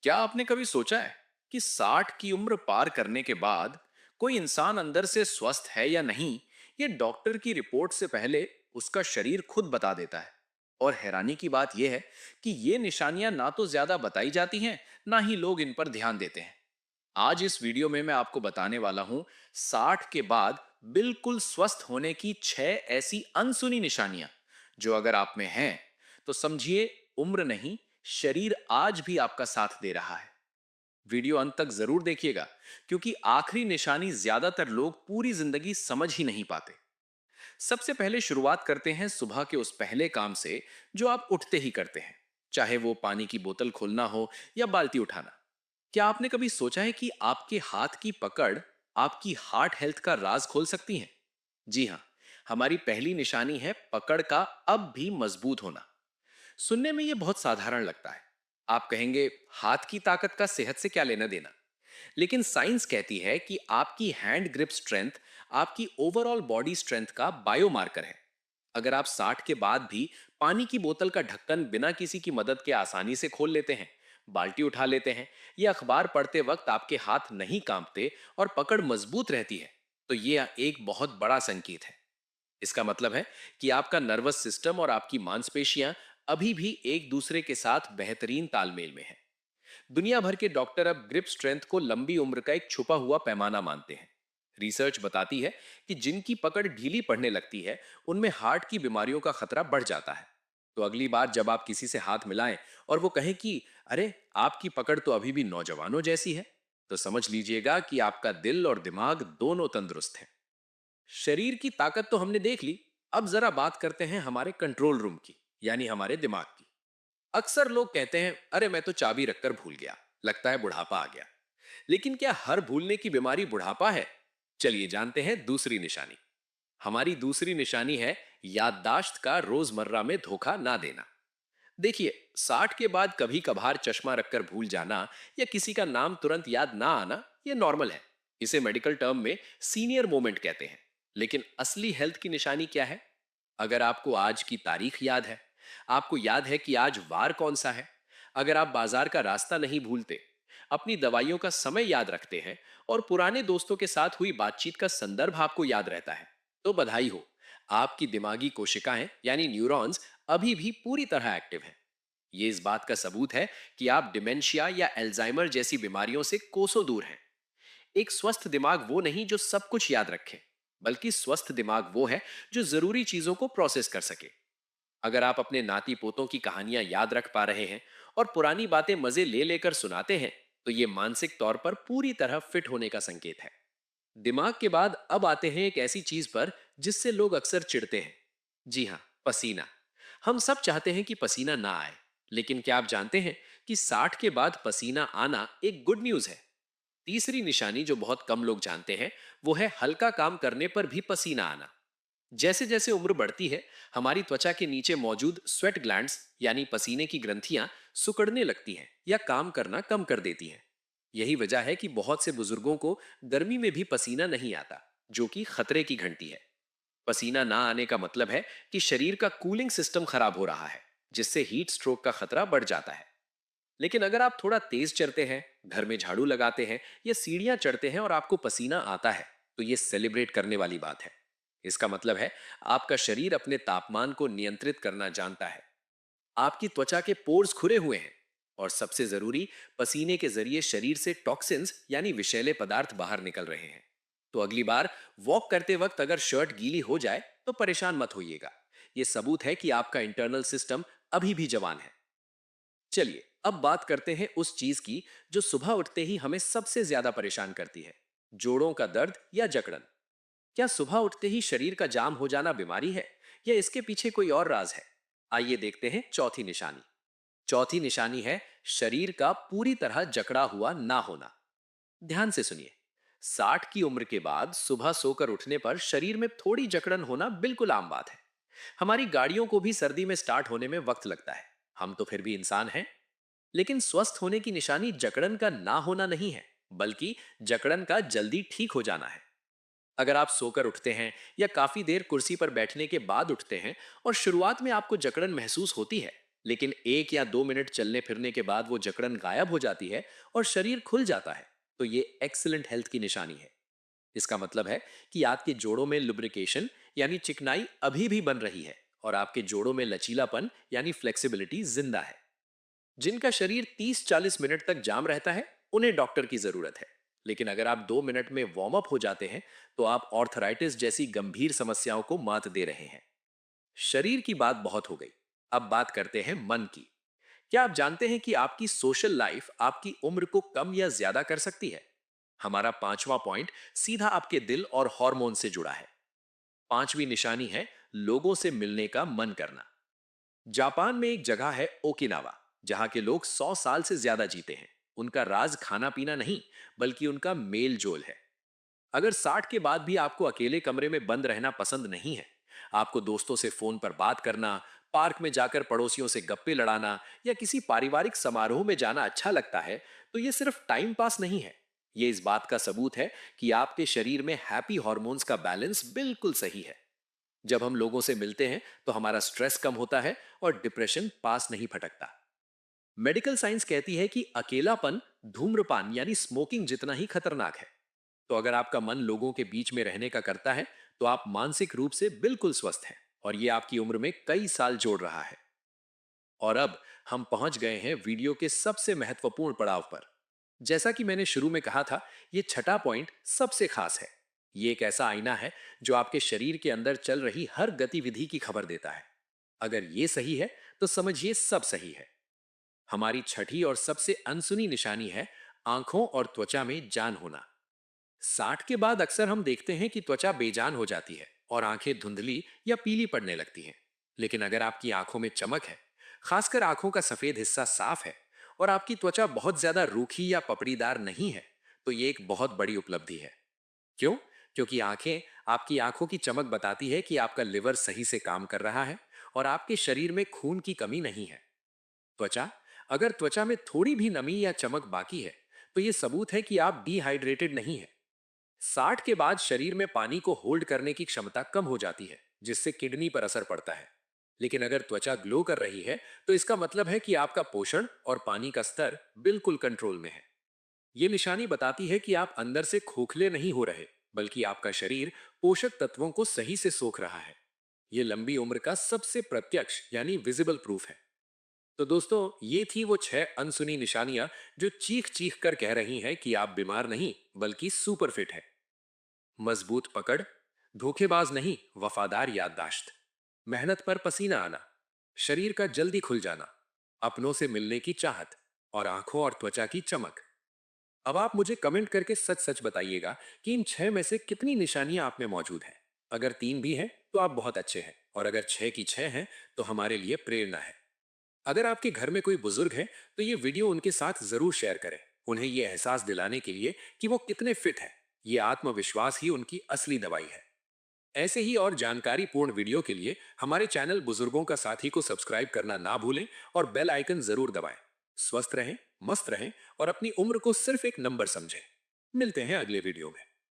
क्या आपने कभी सोचा है कि 60 की उम्र पार करने के बाद कोई इंसान अंदर से स्वस्थ है या नहीं, ये डॉक्टर की रिपोर्ट से पहले उसका शरीर खुद बता देता है। और हैरानी की बात यह है कि ये निशानियां ना तो ज्यादा बताई जाती हैं, ना ही लोग इन पर ध्यान देते हैं। आज इस वीडियो में मैं आपको बताने वाला हूं 60 के बाद बिल्कुल स्वस्थ होने की 6 ऐसी अनसुनी निशानियां, जो अगर आप में हैं तो समझिए उम्र नहीं, शरीर आज भी आपका साथ दे रहा है। वीडियो अंत तक जरूर देखिएगा, क्योंकि आखिरी निशानी ज्यादातर लोग पूरी जिंदगी समझ ही नहीं पाते। सबसे पहले शुरुआत करते हैं सुबह के उस पहले काम से जो आप उठते ही करते हैं, चाहे वो पानी की बोतल खोलना हो या बाल्टी उठाना। क्या आपने कभी सोचा है कि आपके हाथ की पकड़ आपकी हार्ट हेल्थ का राज खोल सकती है? जी हाँ, हमारी पहली निशानी है पकड़ का अब भी मजबूत होना। सुनने में यह बहुत साधारण लगता है। आप कहेंगे हाथ की ताकत का सेहत से क्या लेना देना? लेकिन साइंस कहती है कि आपकी हैंड ग्रिप स्ट्रेंथ आपकी ओवरऑल बॉडी स्ट्रेंथ का बायोमार्कर है। अगर आप 60 के बाद भी पानी की बोतल का ढक्कन बिना किसी की मदद के आसानी से खोल लेते हैं, बाल्टी उठा लेते हैं, या अखबार पढ़ते वक्त आपके हाथ नहीं कांपते और पकड़ मजबूत रहती है, तो यह एक बहुत बड़ा संकेत है। इसका मतलब है कि आपका नर्वस सिस्टम और आपकी मांसपेशियां अभी भी एक दूसरे के साथ बेहतरीन तालमेल में हैं। दुनिया भर के डॉक्टर अब ग्रिप स्ट्रेंथ को लंबी उम्र का एक छुपा हुआ पैमाना मानते हैं। रिसर्च बताती है कि जिनकी पकड़ ढीली पड़ने लगती है, उनमें हार्ट की बीमारियों का खतरा बढ़ जाता है। तो अगली बार जब आप किसी से हाथ मिलाएं और वो कहे कि अरे, आपकी पकड़ तो अभी भी नौजवानों जैसी है, तो समझ लीजिएगा कि आपका दिल और दिमाग दोनों तंदुरुस्त हैं। शरीर की ताकत तो हमने देख ली। अब जरा बात करते हैं हमारे कंट्रोल रूम की, यानी हमारे दिमाग की। अक्सर लोग कहते हैं अरे, मैं तो चाबी रखकर भूल गया, लगता है बुढ़ापा आ गया। लेकिन क्या हर भूलने की बीमारी बुढ़ापा है? चलिए जानते हैं दूसरी निशानी। हमारी दूसरी निशानी है याददाश्त का रोजमर्रा में धोखा ना देना। देखिए, 60 के बाद कभी कभार चश्मा रखकर भूल जाना या किसी का नाम तुरंत याद ना आना, यह नॉर्मल है। इसे मेडिकल टर्म में सीनियर मोमेंट कहते हैं। लेकिन असली हेल्थ की निशानी क्या है? अगर आपको आज की तारीख याद है, आपको याद है कि आज वार कौन सा है, अगर आप बाजार का रास्ता नहीं भूलते, अपनी दवाइयों का समय याद रखते हैं और पुराने दोस्तों के साथ हुई बातचीत का संदर्भ आपको याद रहता है, तो बधाई हो, आपकी दिमागी कोशिकाएं यानी न्यूरॉन्स अभी भी पूरी तरह एक्टिव हैं। ये इस बात का सबूत है कि आप डिमेंशिया या अल्जाइमर जैसी बीमारियों से कोसों दूर हैं। एक स्वस्थ दिमाग वो नहीं जो सब कुछ याद रखे, बल्कि स्वस्थ दिमाग वो है जो जरूरी चीजों को प्रोसेस कर सके। अगर आप अपने नाती पोतों की कहानियां याद रख पा रहे हैं और पुरानी बातें मजे ले लेकर सुनाते हैं, तो ये मानसिक तौर पर पूरी तरह फिट होने का संकेत है। दिमाग के बाद अब आते हैं एक ऐसी चीज पर जिससे लोग अक्सर चिढ़ते हैं। जी हाँ, पसीना। हम सब चाहते हैं कि पसीना ना आए, लेकिन क्या आप जानते हैं कि 60 के बाद पसीना आना एक गुड न्यूज है? तीसरी निशानी जो बहुत कम लोग जानते हैं, वो है हल्का काम करने पर भी पसीना आना। जैसे जैसे उम्र बढ़ती है, हमारी त्वचा के नीचे मौजूद स्वेट ग्लैंड्स यानी पसीने की ग्रंथियां सिकुड़ने लगती हैं या काम करना कम कर देती हैं। यही वजह है कि बहुत से बुजुर्गों को गर्मी में भी पसीना नहीं आता, जो कि खतरे की घंटी है। पसीना ना आने का मतलब है कि शरीर का कूलिंग सिस्टम खराब हो रहा है, जिससे हीट स्ट्रोक का खतरा बढ़ जाता है। लेकिन अगर आप थोड़ा तेज चलते हैं, घर में झाड़ू लगाते हैं या सीढ़ियां चढ़ते हैं और आपको पसीना आता है, तो ये सेलिब्रेट करने वाली बात है। इसका मतलब है आपका शरीर अपने तापमान को नियंत्रित करना जानता है। आपकी त्वचा के पोर्स खुले हुए हैं और सबसे जरूरी, पसीने के जरिए शरीर से टॉक्सिन्स यानी विषैले पदार्थ बाहर निकल रहे हैं। तो अगली बार वॉक करते वक्त अगर शर्ट गीली हो जाए तो परेशान मत होइएगा। यह सबूत है कि आपका इंटरनल सिस्टम अभी भी जवान है। चलिए अब बात करते हैं उस चीज की जो सुबह उठते ही हमें सबसे ज्यादा परेशान करती है, जोड़ों का दर्द या जकड़न। क्या सुबह उठते ही शरीर का जाम हो जाना बीमारी है, या इसके पीछे कोई और राज है? आइए देखते हैं चौथी निशानी। चौथी निशानी है शरीर का पूरी तरह जकड़ा हुआ ना होना। ध्यान से सुनिए। 60 की उम्र के बाद सुबह सोकर उठने पर शरीर में थोड़ी जकड़न होना बिल्कुल आम बात है। हमारी गाड़ियों को भी सर्दी में स्टार्ट होने में वक्त लगता है, हम तो फिर भी इंसान हैं। लेकिन स्वस्थ होने की निशानी जकड़न का ना होना नहीं है, बल्कि जकड़न का जल्दी ठीक हो जाना है। अगर आप सोकर उठते हैं या काफी देर कुर्सी पर बैठने के बाद उठते हैं और शुरुआत में आपको जकड़न महसूस होती है, लेकिन 1 या 2 मिनट चलने फिरने के बाद वो जकड़न गायब हो जाती है और शरीर खुल जाता है, तो ये एक्सीलेंट हेल्थ की निशानी है। इसका मतलब है कि आपके जोड़ों में लुब्रिकेशन यानी चिकनाई अभी भी बन रही है और आपके जोड़ों में लचीलापन यानी फ्लेक्सिबिलिटी जिंदा है। जिनका शरीर 30-40 मिनट तक जाम रहता है, उन्हें डॉक्टर की जरूरत है। लेकिन अगर आप 2 मिनट में वार्म अप हो जाते हैं, तो आप ऑर्थराइटिस जैसी गंभीर समस्याओं को मात दे रहे हैं। शरीर की बात बहुत हो गई। अब बात करते हैं मन की। क्या आप जानते हैं कि आपकी सोशल लाइफ आपकी उम्र को कम या ज्यादा कर सकती है? हमारा पांचवा पॉइंट सीधा आपके दिल और हार्मोन से जुड़ा है। पांचवी निशानी है लोगों से मिलने का मन करना। जापान में एक जगह है ओकिनावा, जहां के लोग 100 साल से ज्यादा जीते हैं। उनका राज खाना पीना नहीं, बल्कि उनका मेल जोल है। अगर 60 के बाद भी आपको अकेले कमरे में बंद रहना पसंद नहीं है, आपको दोस्तों से फोन पर बात करना, पार्क में जाकर पड़ोसियों से गप्पे लड़ाना या किसी पारिवारिक समारोह में जाना अच्छा लगता है, तो ये सिर्फ टाइम पास नहीं है। ये इस बात का सबूत है कि आपके शरीर में हैप्पी हॉर्मोन्स का बैलेंस बिल्कुल सही है। जब हम लोगों से मिलते हैं तो हमारा स्ट्रेस कम होता है और डिप्रेशन पास नहीं फटकता। मेडिकल साइंस कहती है कि अकेलापन धूम्रपान यानी स्मोकिंग जितना ही खतरनाक है। तो अगर आपका मन लोगों के बीच में रहने का करता है, तो आप मानसिक रूप से बिल्कुल स्वस्थ हैं और ये आपकी उम्र में कई साल जोड़ रहा है। और अब हम पहुंच गए हैं वीडियो के सबसे महत्वपूर्ण पड़ाव पर। जैसा कि मैंने शुरू में कहा था, ये छठा पॉइंट सबसे खास है। ये एक ऐसा आईना है जो आपके शरीर के अंदर चल रही हर गतिविधि की खबर देता है। अगर ये सही है, तो समझिए सब सही है। हमारी छठी और सबसे अनसुनी निशानी है आंखों और त्वचा में जान होना। 60 के बाद अक्सर हम देखते हैं कि त्वचा बेजान हो जाती है और आंखें धुंधली या पीली पड़ने लगती हैं। लेकिन अगर आपकी आंखों में चमक है, खासकर आंखों का सफेद हिस्सा साफ है और आपकी त्वचा बहुत ज्यादा रूखी या पपड़ीदार नहीं है, तो ये एक बहुत बड़ी उपलब्धि है। क्यों? क्योंकि आंखें आपकी आंखों की चमक बताती है कि आपका लिवर सही से काम कर रहा है और आपके शरीर में खून की कमी नहीं है। त्वचा, अगर त्वचा में थोड़ी भी नमी या चमक बाकी है, तो ये सबूत है कि आप डिहाइड्रेटेड नहीं है। 60 के बाद शरीर में पानी को होल्ड करने की क्षमता कम हो जाती है, जिससे किडनी पर असर पड़ता है। लेकिन अगर त्वचा ग्लो कर रही है, तो इसका मतलब है कि आपका पोषण और पानी का स्तर बिल्कुल कंट्रोल में है। ये निशानी बताती है कि आप अंदर से खोखले नहीं हो रहे, बल्कि आपका शरीर पोषक तत्वों को सही से सोख रहा है। ये लंबी उम्र का सबसे प्रत्यक्ष यानी विजिबल प्रूफ है। तो दोस्तों, ये थी वो 6 अनसुनी निशानियां जो चीख चीख कर कह रही हैं कि आप बीमार नहीं, बल्कि सुपर फिट है। मजबूत पकड़, धोखेबाज नहीं वफादार याददाश्त, मेहनत पर पसीना आना, शरीर का जल्दी खुल जाना, अपनों से मिलने की चाहत और आंखों और त्वचा की चमक। अब आप मुझे कमेंट करके सच सच बताइएगा कि इन 6 में से कितनी निशानियां आप में मौजूद हैं। अगर 3 भी हैं, तो आप बहुत अच्छे हैं, और अगर 6 की 6 हैं, तो हमारे लिए प्रेरणा है। अगर आपके घर में कोई बुजुर्ग है, तो ये वीडियो उनके साथ जरूर शेयर करें। उन्हें ये एहसास दिलाने के लिए कि वो कितने फिट है। ये आत्मविश्वास ही उनकी असली दवाई है। ऐसे ही और जानकारी पूर्ण वीडियो के लिए हमारे चैनल बुजुर्गों का साथी को सब्सक्राइब करना ना भूलें और बेल आइकन जरूर दबाएं। स्वस्थ रहें, मस्त रहें और अपनी उम्र को सिर्फ एक नंबर समझें। मिलते हैं अगले वीडियो में।